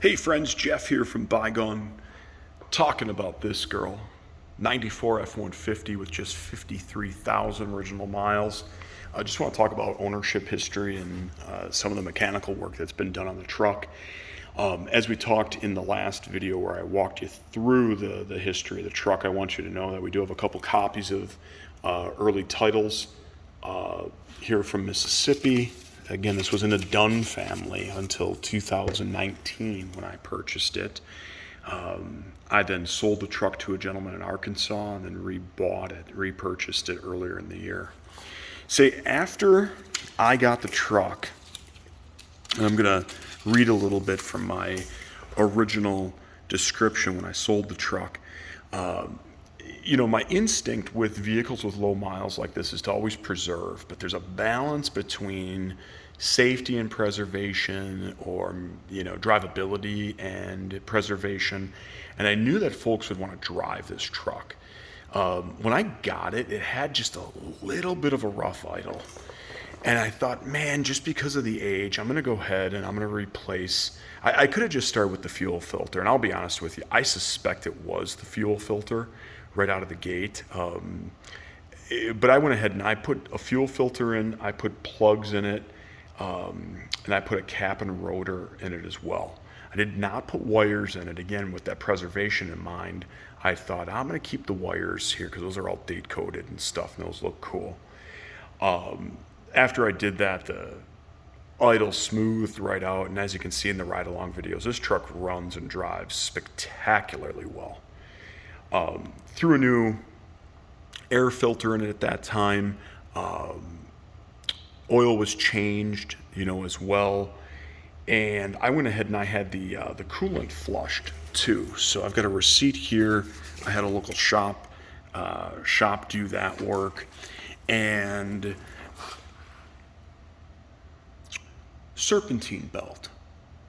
Hey friends, Jeff here from Bygone, talking about this girl. 94 F150 with just 53,000 original miles. I just want to talk about ownership history and some of the mechanical work that's been done on the truck. As we talked in the last video where I walked you through the history of the truck, I want you to know that we do have a couple copies of early titles here from Mississippi. Again, this was in the Dunn family until 2019 when I purchased it. I then sold the truck to a gentleman in Arkansas and then repurchased it earlier in the year. Say, after I got the truck, and I'm going to read a little bit from my original description when I sold the truck. My instinct with vehicles with low miles like this is to always preserve, but there's a balance between safety and preservation, or drivability and preservation. And I knew that folks would want to drive this truck. When I got it, it had just a little bit of a rough idle. And I thought, man, just because of the age, I'm going to go ahead and I'm going to replace. I could have just started with the fuel filter. And I'll be honest with you, I suspect it was the fuel filter right out of the gate. But I went ahead and I put a fuel filter in, I put plugs in it, and I put a cap and rotor in it as well. I did not put wires in it. Again, with that preservation in mind, I thought I'm going to keep the wires here because those are all date coded and stuff, and those look cool. After I did that, the idle smoothed right out, and as you can see in the ride-along videos, this truck runs and drives spectacularly well. Threw a new air filter in it at that time. Oil was changed, as well. And I went ahead and I had the coolant flushed too. So I've got a receipt here. I had a local shop do that work. And serpentine belt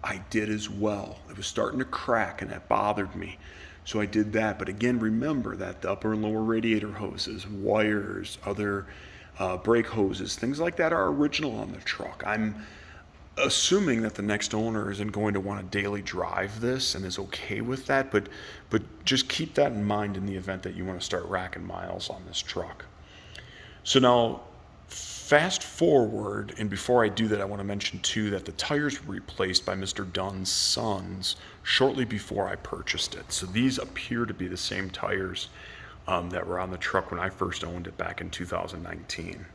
I did as well. It was starting to crack and that bothered me. So I did that. But again, remember that the upper and lower radiator hoses, wires, other brake hoses, things like that are original on the truck. I'm assuming that the next owner isn't going to want to daily drive this and is okay with that, but just keep that in mind in the event that you want to start racking miles on this truck. So now, fast forward, and before I do that, I want to mention too that the tires were replaced by Mr. Dunn's sons shortly before I purchased it. So these appear to be the same tires that were on the truck when I first owned it back in 2019.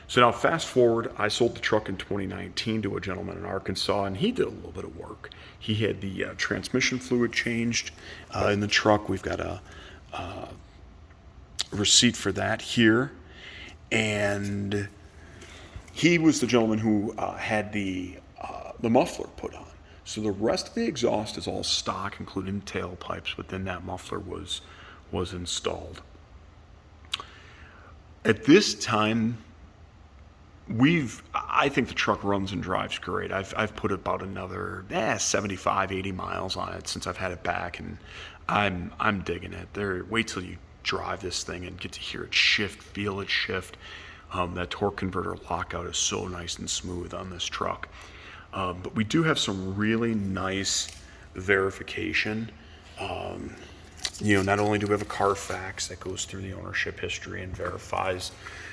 So now fast forward, I sold the truck in 2019 to a gentleman in Arkansas, and he did a little bit of work. He had the transmission fluid changed in the truck. We've got a receipt for that here. And he was the gentleman who had the muffler put on. So the rest of the exhaust is all stock, including tailpipes, but then that muffler was installed. At this time, I think the truck runs and drives great. I've put about another 75, 80 miles on it since I've had it back, and I'm digging it. Wait till you drive this thing and get to hear it shift, feel it shift. That torque converter lockout is so nice and smooth on this truck. But we do have some really nice verification. Not only do we have a Carfax that goes through the ownership history and verifies,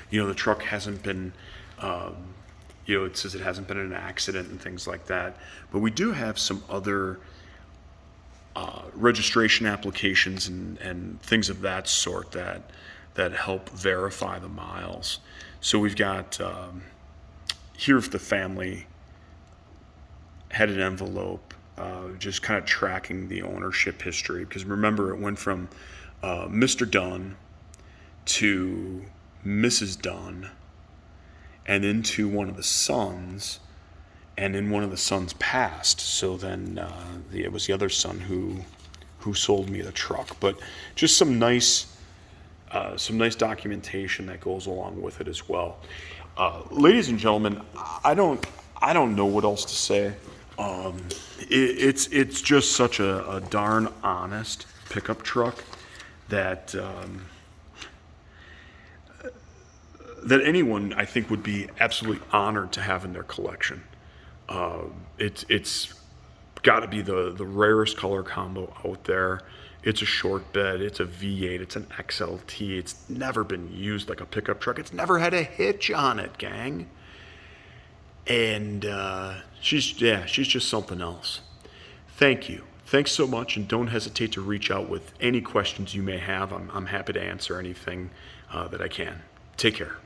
the truck hasn't been, it says it hasn't been in an accident and things like that. But we do have some other registration applications and things of that sort that help verify the miles. So we've got here, if the family had an envelope, just kind of tracking the ownership history, because remember, it went from Mr. Dunn to Mrs. Dunn, and then to one of the sons, and then one of the sons passed. So then it was the other son who sold me the truck. But just some nice documentation that goes along with it as well. Ladies and gentlemen, I don't know what else to say. It's just such a darn honest pickup truck that anyone, I think, would be absolutely honored to have in their collection. It's got to be the rarest color combo out there. It's a short bed, it's a V8, it's an XLT. It's never been used like a pickup truck. It's never had a hitch on it, gang. And she's just something else. Thank you. Thanks so much, and don't hesitate to reach out with any questions you may have. I'm happy to answer anything that I can. Take care.